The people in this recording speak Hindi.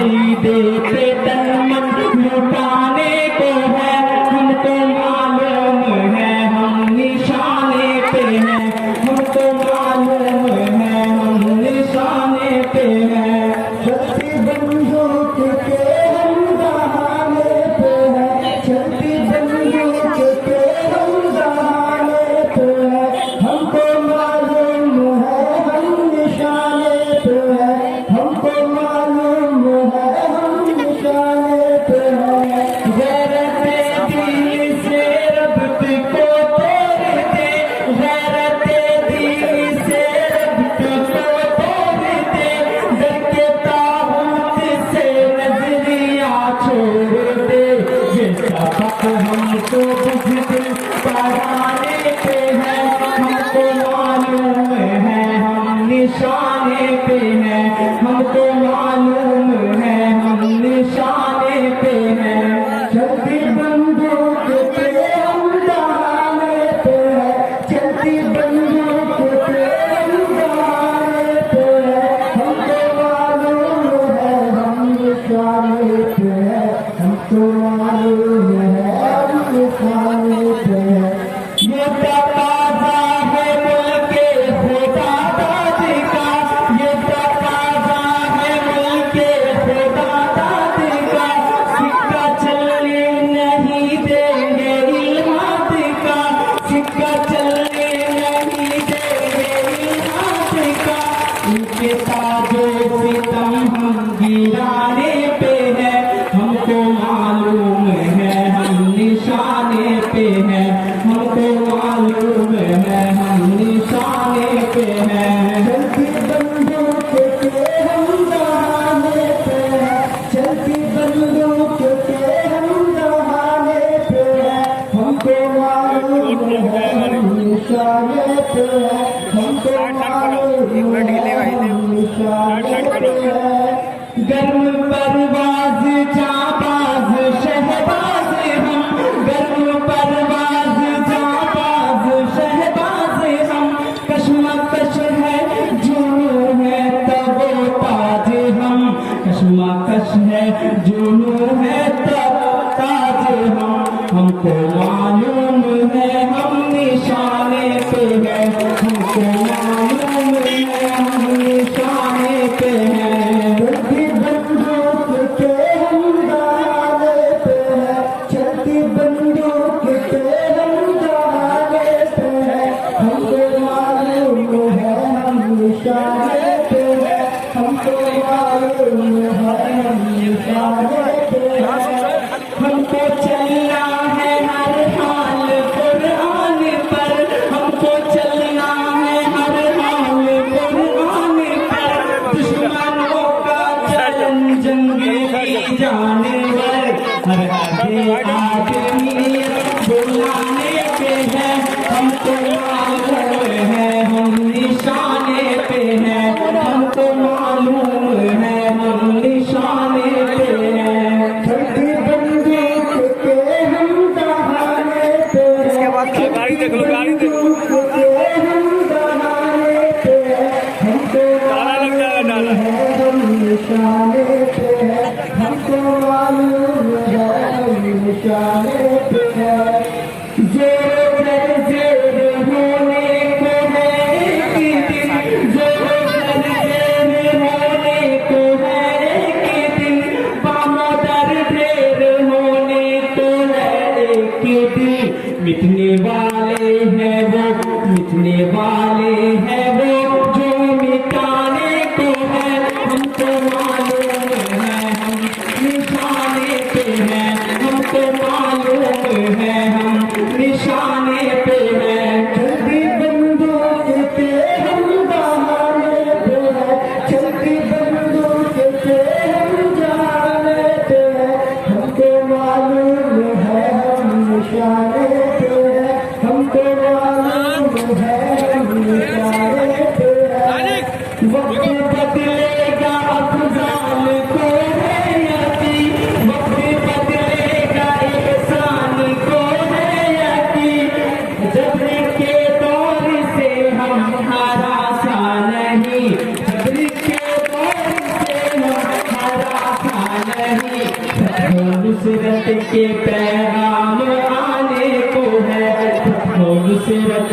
कुर्बानी देते तन मन लुटाने को है, हमको मालूम है हम निशाने पे हैं, हमको मालूम है हम निशाने पे हैं। छठी बंदूक के हम दहाने पे हैं, छठी बंदूक के हम दहाने पे हैं, हमको मालूम है हम निशाने पे हैं, हमको मालूम है हम निशाने पे हैं। गैरते दिल से रब्त को तोड़ते, गैरते दिल से रब्त को तोड़ते, डर के ताबूत से नजरिया छोड़ दे। ये सबक हमको बुज़दिल पढ़ाने पे है, हमको मालूम है हम निशाने पे हैं, हमको मालूम है हम निशाने पे हैं। चलती बंदूक पे हम दहाने पे हैं, चलती बंदूक पे हम दहाने पे हैं, हमको मालूम है हम निशाने पे हैं, हमको मालूम है हम निशाने पे हैं। ये तकाज़ा है मुल्के खुदा दादी का, ये तकाज़ा है मुल्के खुदा दादी का, सिक्का चलने नहीं देंगे इल्हाद का, सिक्का चलने नहीं देंगे इल्हाद का। इनके ताजो सितम हम गिराने पे है, हमको मालूम है हम निशाने पे हैं, हमको मालूम है हम निशाने पे हैं। चलती बंदूक के हम दहाने पे हैं, चलती बंदूक के हम दहाने पे हैं, हमको मालूम है हम निशाने पे हैं, हमको मालूम है हम निशाने पे हैं। गर्म परवाज़ जाबाज शहबाज हम, गर्म परवाज़ जाबाज शहबाज हम, कश्मकश है जुनून है तब ताज हम, कश्मकश है जुनून है तब ताज हम, हमको मालूम है हम निशाने पे हैं, हमको मालूम है हम निशाने पे हैं। चलती बंदूक के हम दहाने पे हैं, चलती बंदूक के हम दहाने पे हैं, हमको मालूम है हम निशाने पे हैं, हमको मालूम है हम निशाने पे हैं। हमको चलना है हर हाल कुरान पर, हमको चलना है हर हाल कुरान पर, दुश्मनों का चलन जंगी जानवर, हर आगे आदमी बुलाने पे है, हमको मालूम है हम निशाने पे हैं, हमको मालूम है हम निशाने पे हैं। छठी बंदूक के हम दहाने पे हैं, गाड़ी देख लो, गाड़ी देख लो। बंदूक के हम दहाने पे हैं, हमको ताला लग जाएगा, ताला। हम निशाने पे हैं, हमको मालूम है हम निशाने पे हैं। जोर दर जेर होने को है एक दिन, जोर दर जेर होने को है एक दिन, बामों दर ढेर होने को है एक दिन। मिटने वाले हैं वो, मिटने वाले हैं वो, जो मिटाने को है, हमको मालूम है हम निशाने पे हैं, हमको मालूम है हम निशाने पे हैं। चलती बंदूक के हम दहाने पे हैं, चलती बंदूक के हम दहाने पे हैं, हमको मालूम है हम निशाने पे हैं, नुसरत के पैगाम आने को है, नुसरत